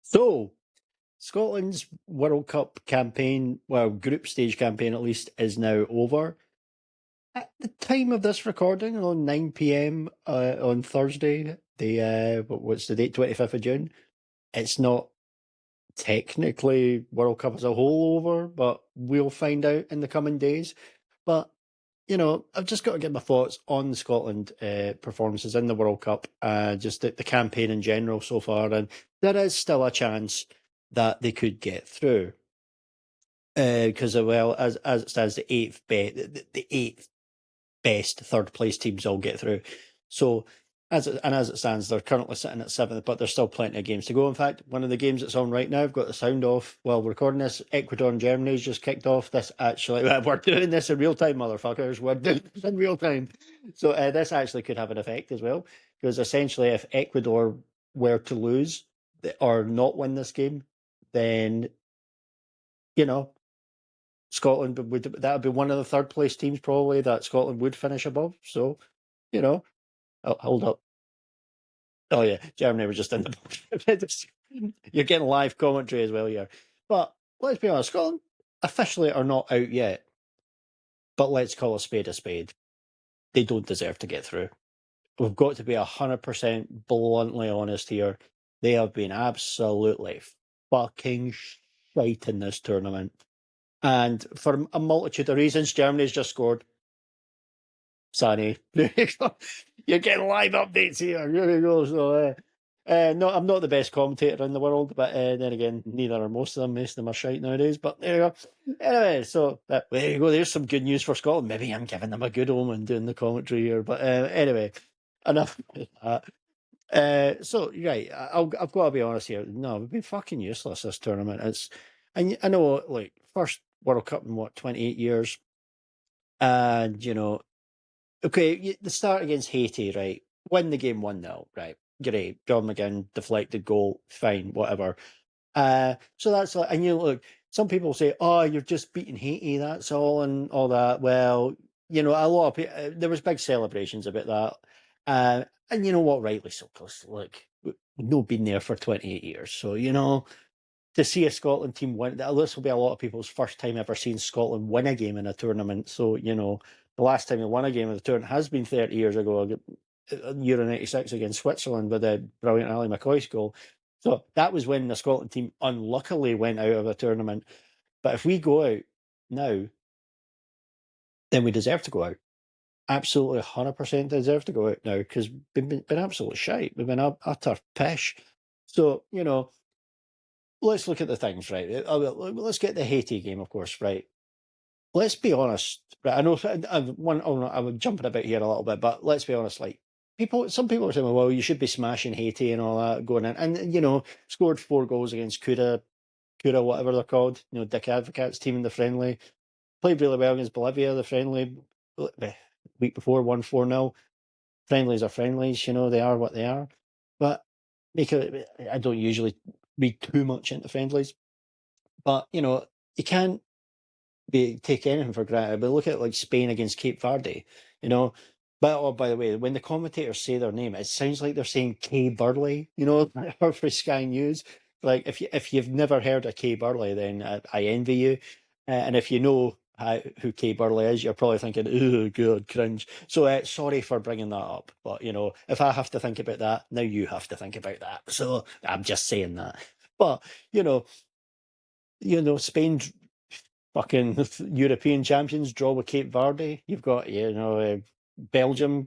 So, Scotland's World Cup campaign, well, group stage campaign at least, is now over. At the time of this recording, on 9 p.m. On Thursday, what's the date? 25th of June. It's not technically World Cup as a whole over, but we'll find out in the coming days. But I've just got to get my thoughts on the Scotland performances in the World Cup, just the campaign in general so far, and there is still a chance that they could get through. Because well, as it stands, the eighth best third place teams all get through. So as it stands, they're currently sitting at seventh, but there's still plenty of games to go. In fact, one of the games that's on right now, I've got the sound off while we're recording this. Ecuador and Germany's just kicked off. This actually, we're doing this in real time, motherfuckers. We're doing this in real time. So this actually could have an effect as well, because essentially, if Ecuador were to lose or not win this game, then you know Scotland that would be one of the third place teams probably that Scotland would finish above. So, oh, hold up. Oh yeah, Germany were just in the You're getting live commentary as well here. But let's be honest, Scotland officially are not out yet. But let's call a spade a spade. They don't deserve to get through. We've got to be 100% bluntly honest here. They have been absolutely fucking shite in this tournament. And for a multitude of reasons, Germany's just scored. Sani, you're getting live updates here. Here you go. So, no, I'm not the best commentator in the world, but then again, neither are most of them. Most of them are shite nowadays. But there you go. Anyway, so there you go. There's some good news for Scotland. Maybe I'm giving them a good omen doing the commentary here. But anyway, enough of that. So right, I've got to be honest here. No, we've been fucking useless this tournament. And I know, like, first World Cup in 28 years, and okay, the start against Haiti, right? Win the game 1-0, right? Great. John McGinn deflected goal, fine, whatever. So that's like, and look, some people say, oh, you're just beating Haiti, that's all, and all that. Well, a lot of people, there was big celebrations about that. And you know what, rightly so, because look, we've not been there for 28 years. So, to see a Scotland team win, this will be a lot of people's first time ever seeing Scotland win a game in a tournament. So, the last time they won a game of the tournament has been 30 years ago, Euro 96 against Switzerland with a brilliant Ali McCoy's goal. So that was when the Scotland team unluckily went out of a tournament. But if we go out now, then we deserve to go out. Absolutely 100% deserve to go out now because we've been absolutely shite. We've been utter pish. So, let's look at the things, right? Let's get the Haiti game, of course, right? Let's be honest, right? I know I'm jumping about here a little bit, but let's be honest, like some people are saying, well, you should be smashing Haiti and all that going in, and scored 4 goals against Cura, whatever they're called, Dick Advocates team in the friendly, played really well against Bolivia, the friendly week before, won 4-0. Friendlies are friendlies, they are what they are, but I don't usually read too much into friendlies, but you can't take anything for granted. But look at like Spain against Cape Verde, But by the way, when the commentators say their name, it sounds like they're saying Kay Burley, for Sky News. Like if you've never heard of Kay Burley, then I envy you. And if you know who Kay Burley is, you're probably thinking, "Oh, God, cringe." So sorry for bringing that up, but if I have to think about that, now you have to think about that. So I'm just saying that. But Spain fucking European champions draw with Cape Verde. You've got Belgium. Belgium,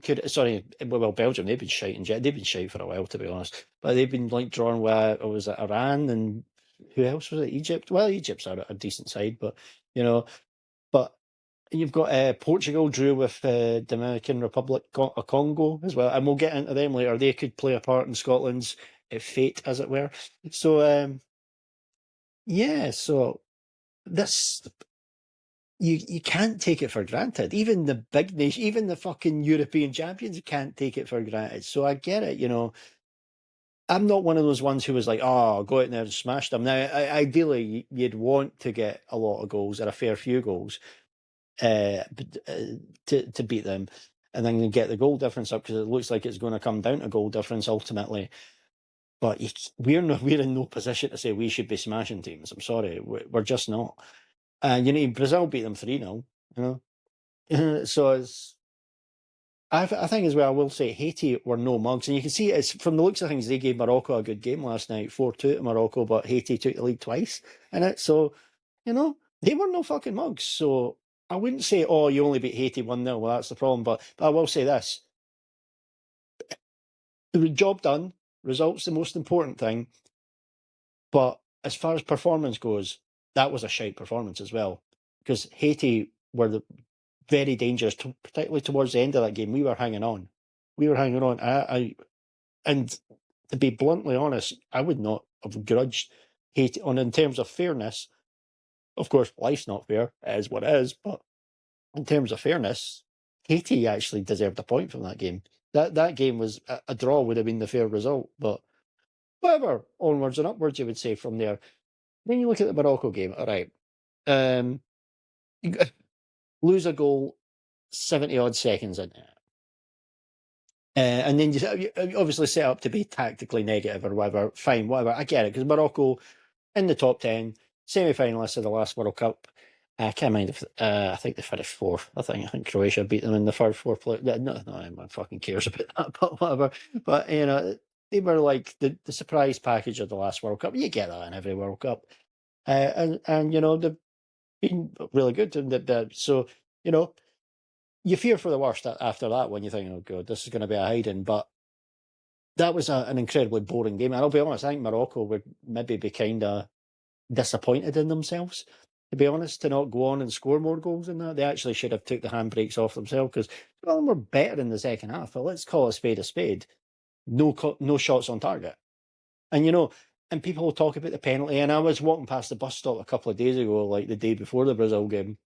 they've been shite they've been shite for a while, to be honest. But they've been like drawing with was it Iran and who else was it? Egypt. Well, Egypt's a decent side, but but you've got Portugal drew with Dominican Republic Congo as well, and we'll get into them later. They could play a part in Scotland's fate, as it were. So yeah, so this you can't take it for granted. Even the big nation, even the fucking European champions can't take it for granted. So I get it, I'm not one of those ones who was like, oh, go out there and smash them. Now, ideally, you'd want to get a lot of goals or a fair few goals to beat them and then get the goal difference up because it looks like it's going to come down to goal difference ultimately. But we're in no position to say we should be smashing teams. I'm sorry, we're just not. And Brazil beat them 3-0. So I think as well. I will say Haiti were no mugs, and you can see it's from the looks of things. They gave Morocco a good game last night, 4-2 to Morocco, but Haiti took the lead twice in it. So they were no fucking mugs. So I wouldn't say, oh, you only beat Haiti 1-0. Well, that's the problem. But I will say this: the job done. Results the most important thing. But as far as performance goes, that was a shite performance as well, because Haiti were very dangerous, particularly towards the end of that game. We were hanging on. And to be bluntly honest, I would not have grudged Haiti on in terms of fairness. Of course, life's not fair, it is what it is, but in terms of fairness, Haiti actually deserved a point from that game. That game was a draw would have been the fair result, but whatever, onwards and upwards, you would say from there. Then you look at the Morocco game, all right. You lose a goal 70 odd seconds in it. And then you obviously set up to be tactically negative or whatever. Fine, whatever. I get it, because Morocco in the top 10, semi-finalists of the last World Cup. I can't mind if I think they finished fourth. I think Croatia beat them in the first four play. No, anyone fucking cares about that, but whatever. But they were like the surprise package of the last World Cup. You get that in every World Cup, and they've been really good. So you fear for the worst after that when you think, oh god, this is going to be a hiding. But that was an incredibly boring game. And I'll be honest, I think Morocco would maybe be kind of disappointed in themselves, to be honest, to not go on and score more goals than that. They actually should have took the handbrakes off themselves, because they were better in the second half. But let's call a spade a spade. No shots on target. And people will talk about the penalty. And I was walking past the bus stop a couple of days ago, like the day before the Brazil game.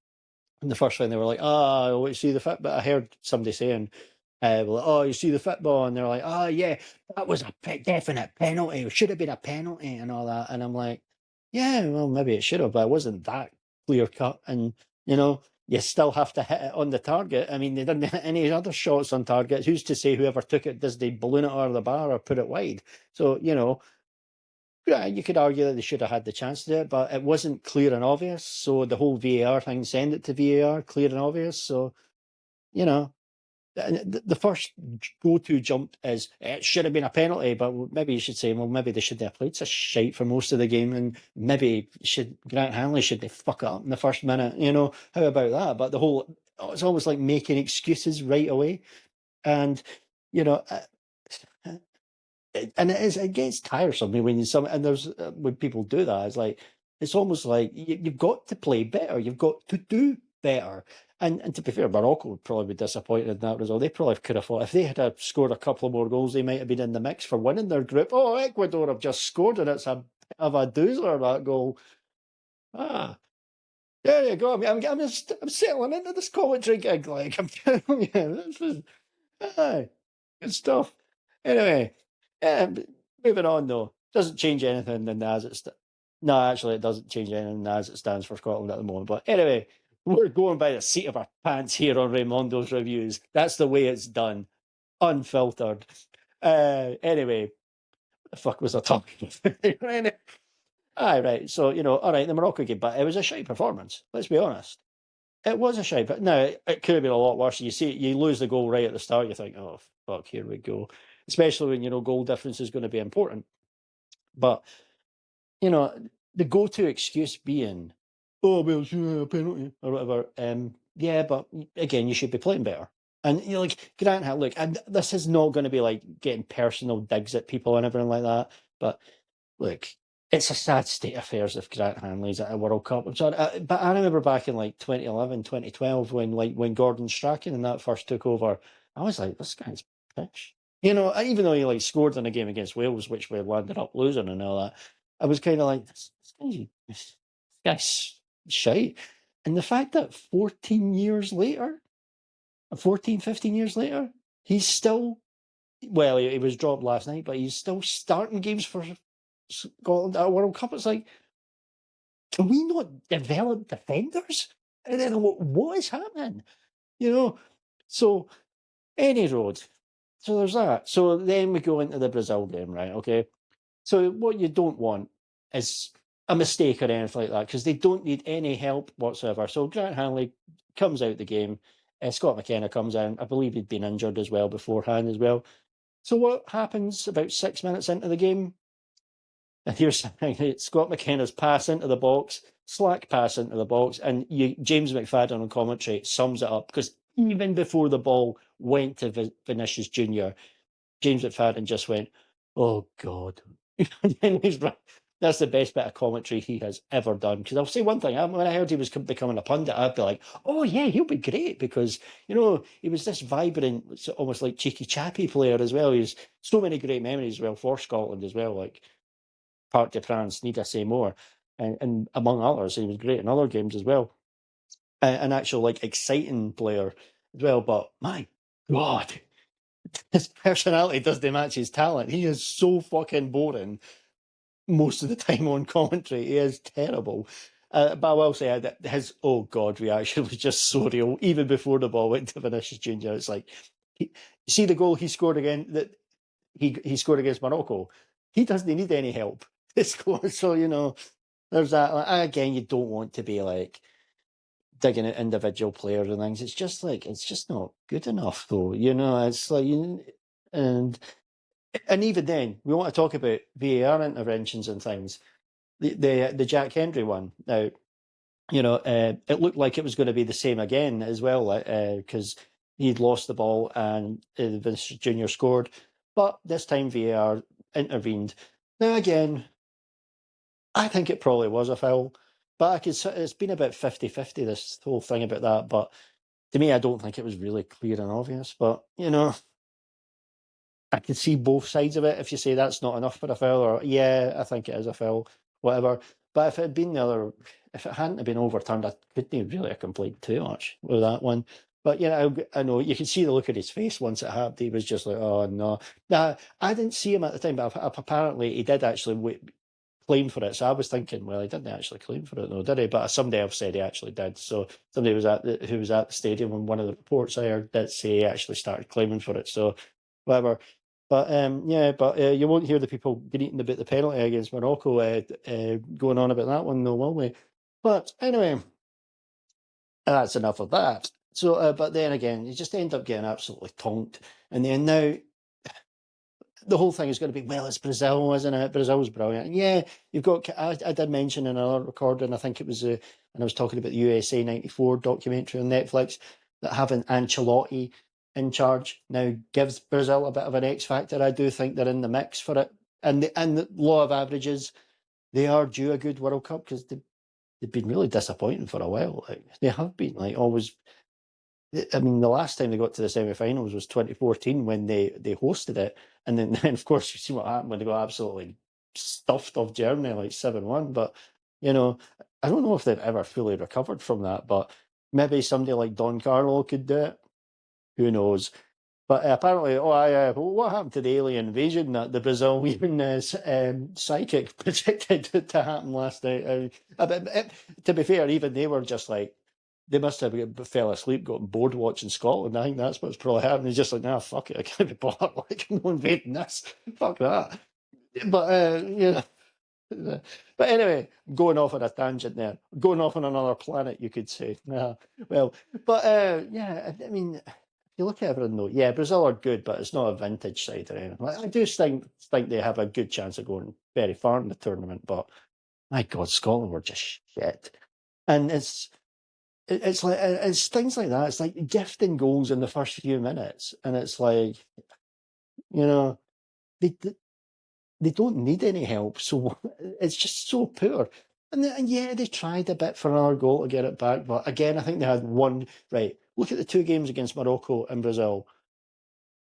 And the first thing they were like, you see the Fitbit. I heard somebody saying, you see the football, and they're like, yeah, that was a definite penalty. It should have been a penalty and all that. And I'm like, yeah, well, maybe it should have, but it wasn't that clear cut. And you still have to hit it on the target. I mean, they didn't hit any other shots on target. Who's to say whoever took it, does they balloon it out of the bar or put it wide? So yeah, you could argue that they should have had the chance to do it, but it wasn't clear and obvious. So the whole VAR thing, send it to VAR, clear and obvious. So the first go-to jump is it should have been a penalty, but maybe you should say, well, maybe they shouldn't have played such shite for most of the game, and maybe Grant Hanley should they fuck it up in the first minute? How about that? But it's almost like making excuses right away, and it gets tiresome when people do that. It's like it's almost like you've got to play better, you've got to do better. And to be fair, Morocco would probably be disappointed in that result. They probably could have thought if they had scored a couple of more goals, they might have been in the mix for winning their group. Oh, Ecuador have just scored, and it's a doozer, that goal. There you go. I'm settling into this commentary gig. Like I'm telling you, this is good stuff. Anyway, moving on though, doesn't change anything as it. No, actually, it doesn't change anything as it stands for Scotland at the moment. But anyway, we're going by the seat of our pants here on Raimondo's reviews. That's the way it's done, unfiltered. Anyway, what the fuck was I talking about? Right. So all right, the Morocco game, but it was a shite performance. Let's be honest. It was a shite, but no, it could have been a lot worse. You lose the goal right at the start. You think, oh fuck, here we go. Especially when goal difference is going to be important. But the go-to excuse being, oh well, a penalty or whatever. Yeah, but again, you should be playing better. And like Grant, look, and this is not going to be like getting personal digs at people and everything like that. But look, it's a sad state of affairs if Grant Hanley's at a World Cup. I'm sorry, but I remember back in like 2011, 2012, when Gordon Strachan and that first took over, I was like, this guy's pitch. Even though he scored in a game against Wales, which we landed up losing and all that, I was kind of like, this guy's shite. And the fact that 15 years later, he's still, well, he was dropped last night, but he's still starting games for Scotland at a World Cup. It's like, can we not develop defenders? And then what is happening? So any road. So there's that. So then we go into the Brazil game, right? Okay. So what you don't want is a mistake or anything like that, because they don't need any help whatsoever. So Grant Hanley comes out the game. Scott McKenna comes in. I believe he'd been injured as well beforehand as well. So what happens about 6 minutes into the game? And here's something: Scott McKenna's pass into the box, slack pass into the box, and James McFadden on commentary sums it up, because even before the ball went to Vinicius Junior, James McFadden just went, "Oh God!" And that's the best bit of commentary he has ever done. Because I'll say one thing: when I heard he was becoming a pundit, I'd be like, "Oh yeah, he'll be great," because he was this vibrant, almost like cheeky chappy player as well. He's so many great memories as well for Scotland as well, like Parc des Princes, need I say more, and among others, he was great in other games as well. An actual like exciting player as well. But my God, his personality doesn't match his talent. He is so fucking boring most of the time on commentary. He is terrible. But I will say that his "oh God" reaction was just so real. Even before the ball went to Vinicius Junior, it's like, see the goal he scored again, that he scored against Morocco. He doesn't need any help to score. So there's that. Like, again, you don't want to be like digging at individual players and things. It's just not good enough, though. It's like and even then, we want to talk about VAR interventions and things. The Jack Hendry one. Now, it looked like it was going to be the same again as well, because he'd lost the ball and Vince Junior scored, but this time VAR intervened. Now again, I think it probably was a foul, but it's been about 50-50, this whole thing about that. But to me, I don't think it was really clear and obvious. But I can see both sides of it. If you say that's not enough for a foul, or yeah, I think it is a foul, whatever. But if it had been if it hadn't been overturned, I couldn't really have complained too much with that one. But I know you could see the look at his face once it happened. He was just like, "Oh no!" Now I didn't see him at the time, but apparently he did actually claim for it. So I was thinking, well, he didn't actually claim for it, though, did he? But somebody else said he actually did. So somebody who was at the stadium, and one of the reports I heard did say he actually started claiming for it. So whatever. But you won't hear the people greeting about the penalty against Morocco going on about that one, though, will we? But anyway, that's enough of that. So, but then again, you just end up getting absolutely tonked, and then now the whole thing is going to be, well, it's Brazil, isn't it? Brazil's brilliant. And yeah, you've got. I did mention in another recording, I think it was, and I was talking about the USA '94 documentary on Netflix, that having Ancelotti in charge now gives Brazil a bit of an X factor. I do think they're in the mix for it, and the law of averages, they are due a good World Cup, because they've been really disappointing for a while. Like, they have been, like, always. I mean, the last time they got to the semi-finals was 2014 when they hosted it, and then of course you see what happened when they got absolutely stuffed off Germany like 7-1. But I don't know if they've ever fully recovered from that. But maybe somebody like Don Carlo could do it. Who knows? But apparently, what happened to the alien invasion that the Brazilian psychic predicted to happen last night? To be fair, even they were just like, they must have fell asleep, got bored watching Scotland. I think that's what's probably happened. He's just like, nah, fuck it, I can't be bothered. Like, I'm not invading this. Fuck that. But But anyway, going off on a tangent there, going off on another planet, you could say. Well, but I mean, if you look at everything though, yeah, Brazil are good, but it's not a vintage side or anything. I do think they have a good chance of going very far in the tournament, but my God, Scotland were just shit. And it's like, it's things like that. It's like gifting goals in the first few minutes, and it's like, they they don't need any help, so it's just so poor. And yeah, they tried a bit for another goal to get it back, but again, I think they had one. Right, look at the two games against Morocco and Brazil.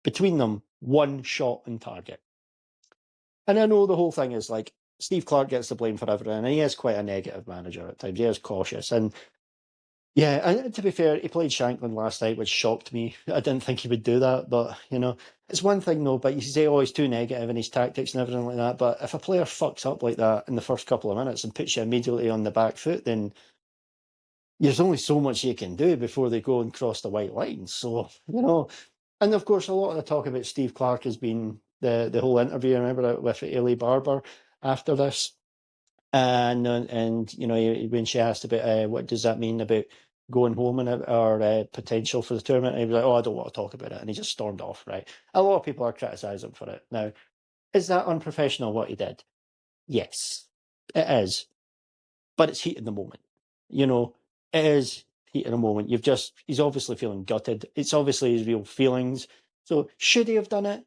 Between them, one shot on target. And I know the whole thing is like, Steve Clarke gets the blame for everything, and he is quite a negative manager at times. He is cautious, and yeah, and to be fair, he played Shankland last night, which shocked me. I didn't think he would do that, but it's one thing though. But you say, oh, he's too negative in his tactics and everything like that. But if a player fucks up like that in the first couple of minutes and puts you immediately on the back foot, then there's only so much you can do before they go and cross the white line. So and of course, a lot of the talk about Steve Clarke has been the whole interview. I remember it with Ailey Barber after this, and you know, when she asked about what does that mean about going home and or potential for the tournament, and he was like, "Oh, I don't want to talk about it," and he just stormed off. Right, a lot of people are criticising for it now. Is that unprofessional what he did? Yes, it is, but it's heat in the moment. You know, it is heat in the moment. He's obviously feeling gutted. It's obviously his real feelings. So should he have done it?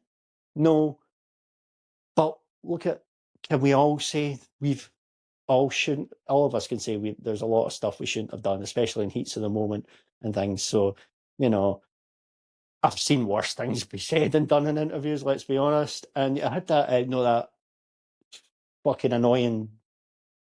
No. But look at, can we all say all of us can say there's a lot of stuff we shouldn't have done, especially in heats of the moment and things. So, you know, I've seen worse things be said and done in interviews, let's be honest. And I had that, that fucking annoying,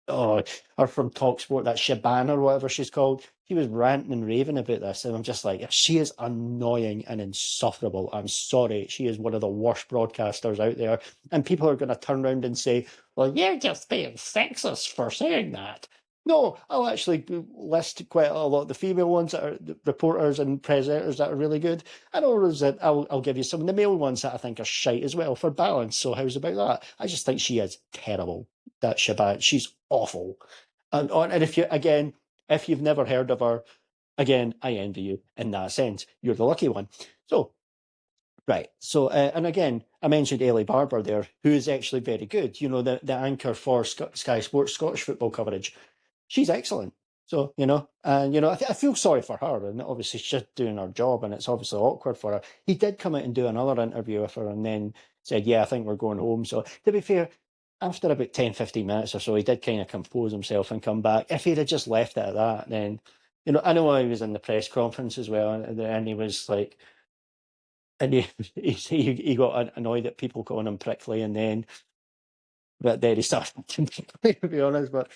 or from Talksport, that Shaban or whatever she's called. She was ranting and raving about this, and I'm just like, she is annoying and insufferable. I'm sorry, she is one of the worst broadcasters out there. And people are going to turn around and say, "Well, you're just being sexist for saying that." No, I'll actually list quite a lot of the female ones that are the reporters and presenters that are really good. And others that I'll give you some of the male ones that I think are shite as well for balance. So how's about that? I just think she is terrible. That Shaban, she's awful. And if you've never heard of her, again, I envy you in that sense. You're the lucky one. So, right. So, and again, I mentioned Ailey Barber there, who is actually very good. You know, the anchor for Sky Sports Scottish football coverage. She's excellent. So, and, I feel sorry for her. And obviously, she's just doing her job, and it's obviously awkward for her. He did come out and do another interview with her and then said, "Yeah, I think we're going home." So, to be fair, after about 10, 15 minutes or so, he did kind of compose himself and come back. If he'd have just left it at that, then, I know he was in the press conference as well, and he was like, and he got annoyed at people calling him prickly, but then he started to be honest, but,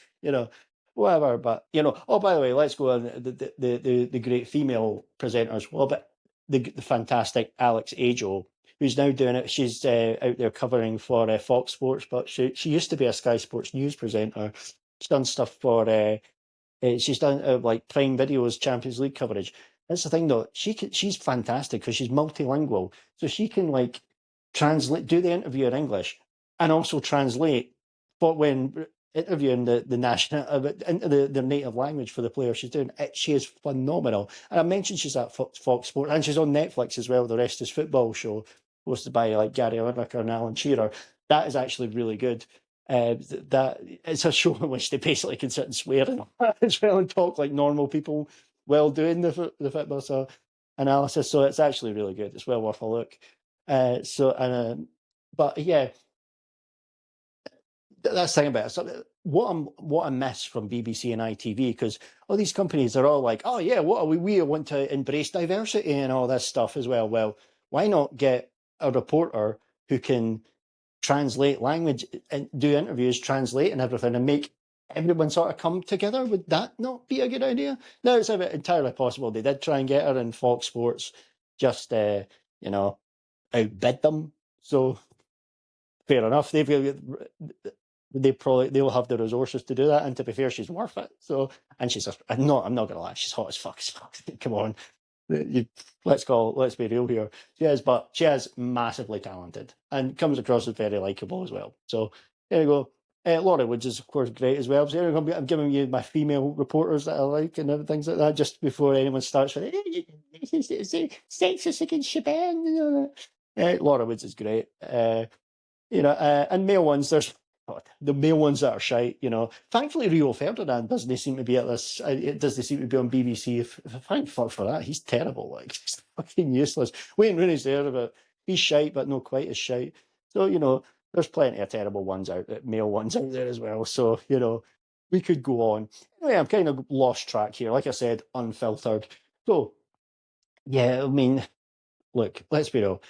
whatever. But, oh, by the way, let's go on the great female presenters. Well, but the fantastic Alex Ajo, who's now doing it. She's out there covering for Fox Sports, but she used to be a Sky Sports News presenter. She's done stuff for, she's done like Prime Video's Champions League coverage. That's the thing, though. She's fantastic because she's multilingual, so she can like do the interview in English and also translate, but when interviewing the national into their native language for the player she's doing. She is phenomenal. And I mentioned she's at Fox Sports, and she's on Netflix as well. The Rest is Football show, hosted by like Gary Lineker and Alan Shearer. That is actually really good. That it's a show in which they basically can sit and swear as well and talk like normal people while doing the football analysis. So it's actually really good. It's well worth a look. But yeah, that's the thing about it. So what I miss from BBC and ITV, because all these companies are all like, "Oh yeah, we want to embrace diversity and all this stuff as well." Well, why not get a reporter who can translate language and do interviews, translate and everything, and make everyone sort of come together? Would that not be a good idea? No, it's entirely possible. They did try and get her, in Fox Sports just outbid them. So fair enough. They'll have the resources to do that, and to be fair, she's worth it. So, and I'm not gonna lie, she's hot as fuck. Come on, let's be real here. She is massively talented and comes across as very likable as well. So there you go. Laura Woods is of course great as well. So I'm giving you my female reporters that I like and things like that just before anyone starts with sexist against Shaban. Laura Woods is great. And male ones, there's the male ones that are shite, Thankfully, Rio Ferdinand doesn't seem to be at this. It doesn't seem to be on BBC. Thank fuck for that. He's terrible. Like, he's fucking useless. Wayne Rooney's there, but he's shite, but not quite as shite. So, there's plenty of terrible ones male ones out there as well. So, we could go on. Anyway, I'm kind of lost track here. Like I said, unfiltered. So, yeah, I mean, look, let's be real.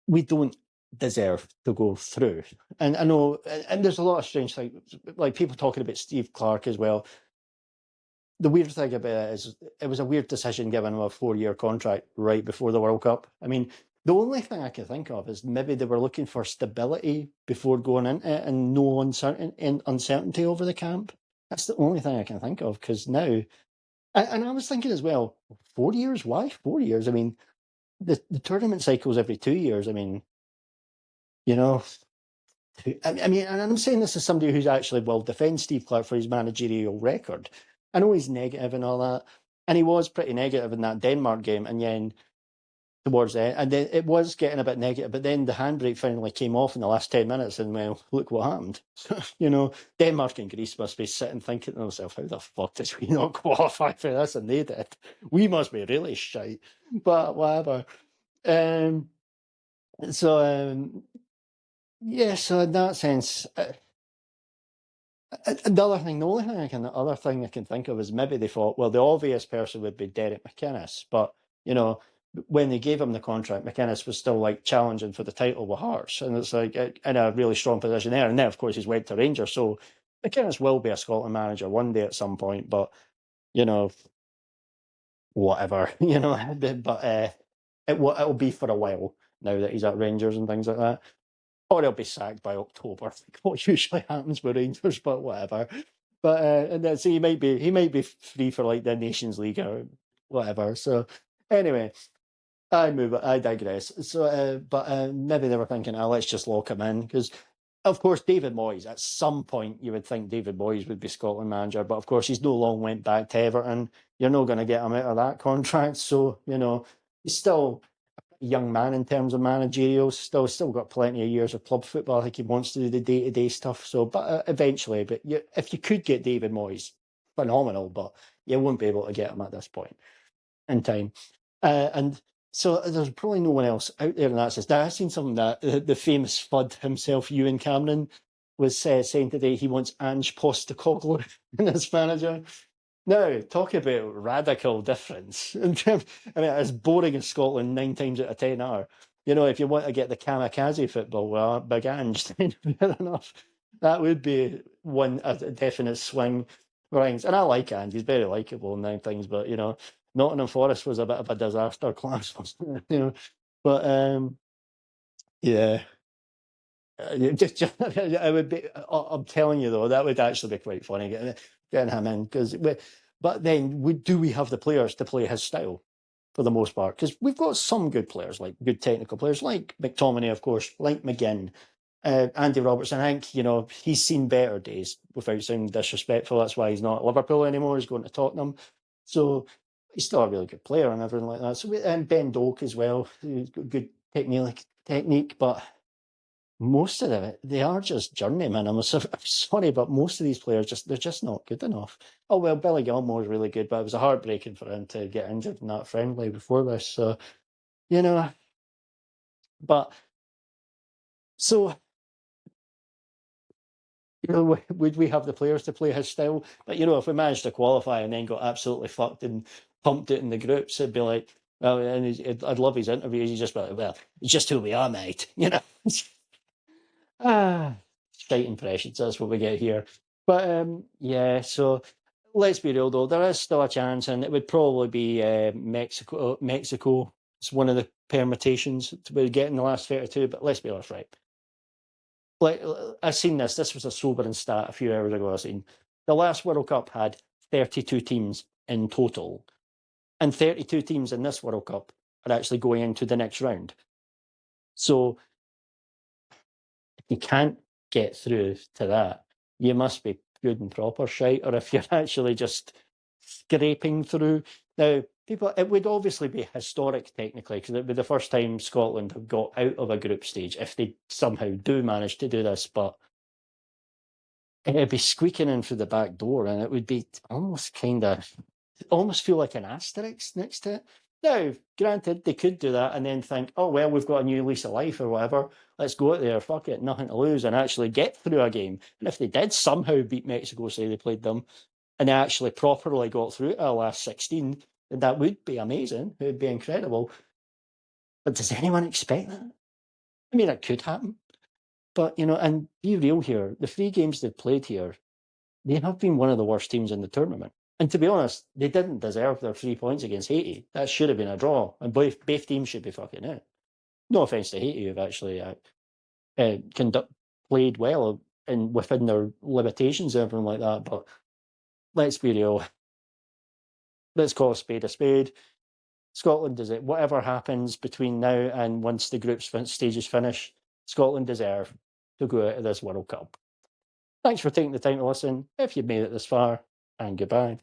We don't deserve to go through. And I know, and there's a lot of strange things, like people talking about Steve Clarke as well. The weird thing about it is it was a weird decision giving him a 4-year contract right before the World Cup. I mean, the only thing I can think of is maybe they were looking for stability before going into it and no uncertainty over the camp. That's the only thing I can think of, because now, and I was thinking as well, 4 years? Why 4 years? I mean, the tournament cycle's every 2 years. I mean, you know, I mean, and I'm saying this as somebody who's actually will defend Steve Clarke for his managerial record. I know he's negative and all that, and he was pretty negative in that Denmark game, and then towards the end, and then it was getting a bit negative, but then the handbrake finally came off in the last 10 minutes, and well, look what happened. You know, Denmark and Greece must be sitting thinking to themselves, how the fuck did we not qualify for this? And they did. We must be really shite, but whatever. Um, so, yeah, so in that sense, the other thing I can think of is maybe they thought, well, the obvious person would be Derek McInnes, but you know, when they gave him the contract, McInnes was still like challenging for the title with Hearts, and it's like in a really strong position there. And then, of course, he's went to Rangers, so McInnes will be a Scotland manager one day at some point. But you know, whatever, you know, but it'll be for a while now that he's at Rangers and things like that. Or he'll be sacked by October, like what usually happens with Rangers, but whatever. But and then so he might be free for like the Nations League or whatever. So anyway, I digress. So but maybe they were thinking, oh, let's just lock him in, because of course David Moyes, at some point you would think David Moyes would be Scotland manager, but of course he's no long went back to Everton. You're not going to get him out of that contract, so you know he's still young man in terms of managerial. Still got plenty of years of club football. I think he wants to do the day-to-day stuff. So, but eventually, if you could get David Moyes, phenomenal. But you won't be able to get him at this point in time. And so there's probably no one else out there in that sense. Now, I've seen something that the famous FUD himself, Ewan Cameron, was saying today he wants Ange Postecoglou as manager. Now, talk about radical difference. I mean, as boring as Scotland 9 times out of 10 are. You know, if you want to get the kamikaze football, well, Big Ange, then fair enough. That would be a definite swing for things. And I like Ange, he's very likable and 9 things, but, you know, Nottingham Forest was a bit of a disaster class, wasn't it? You know, but, yeah. I would be. I'm telling you though, that would actually be quite funny getting him in, because. But then, do we have the players to play his style for the most part? Because we've got some good players, like good technical players, like McTominay, of course, like McGinn, Andy Robertson. I think, you know, he's seen better days, without sounding disrespectful. That's why he's not at Liverpool anymore. He's going to Tottenham. So he's still a really good player and everything like that. So and Ben Doak as well, who's got good technique, but most of them, they are just journeymen. I'm sorry, but most of these players they're just not good enough. Oh well, Billy Gilmore's really good, but it was heartbreaking for him to get injured in that friendly before this. So, you know, but so, you know, would we have the players to play his style? But you know, if we managed to qualify and then got absolutely fucked and pumped it in the groups, it'd be like, well, and I'd love his interviews. He's just like, well, it's just who we are, mate. You know. Shite impressions, that's what we get here. But yeah, so let's be real though, there is still a chance, and it would probably be Mexico. Mexico is one of the permutations to get in the last 32, but let's be honest, right? Like, I've seen this was a sobering stat a few hours ago. I've seen the last World Cup had 32 teams in total, and 32 teams in this World Cup are actually going into the next round. So you can't get through to that, you must be good and proper shite, or if you're actually just scraping through. Now, it would obviously be historic technically, because it would be the first time Scotland have got out of a group stage, if they somehow do manage to do this, but it'd be squeaking in through the back door, and it would be almost feel like an asterisk next to it. Now, granted, they could do that and then think, oh, well, we've got a new lease of life or whatever. Let's go out there, fuck it, nothing to lose, and actually get through a game. And if they did somehow beat Mexico, say they played them, and they actually properly got through to the last 16, then that would be amazing. It would be incredible. But does anyone expect that? I mean, it could happen. But, you know, and be real here, the 3 games they've played here, they have been one of the worst teams in the tournament. And to be honest, they didn't deserve their 3 points against Haiti. That should have been a draw, and both teams should be fucking out. No offense to Haiti, who've actually played well and within their limitations and everything like that. But let's be real. Let's call a spade a spade. Scotland does it. Whatever happens between now and once the group stages finish, Scotland deserve to go out of this World Cup. Thanks for taking the time to listen, if you've made it this far, and goodbye.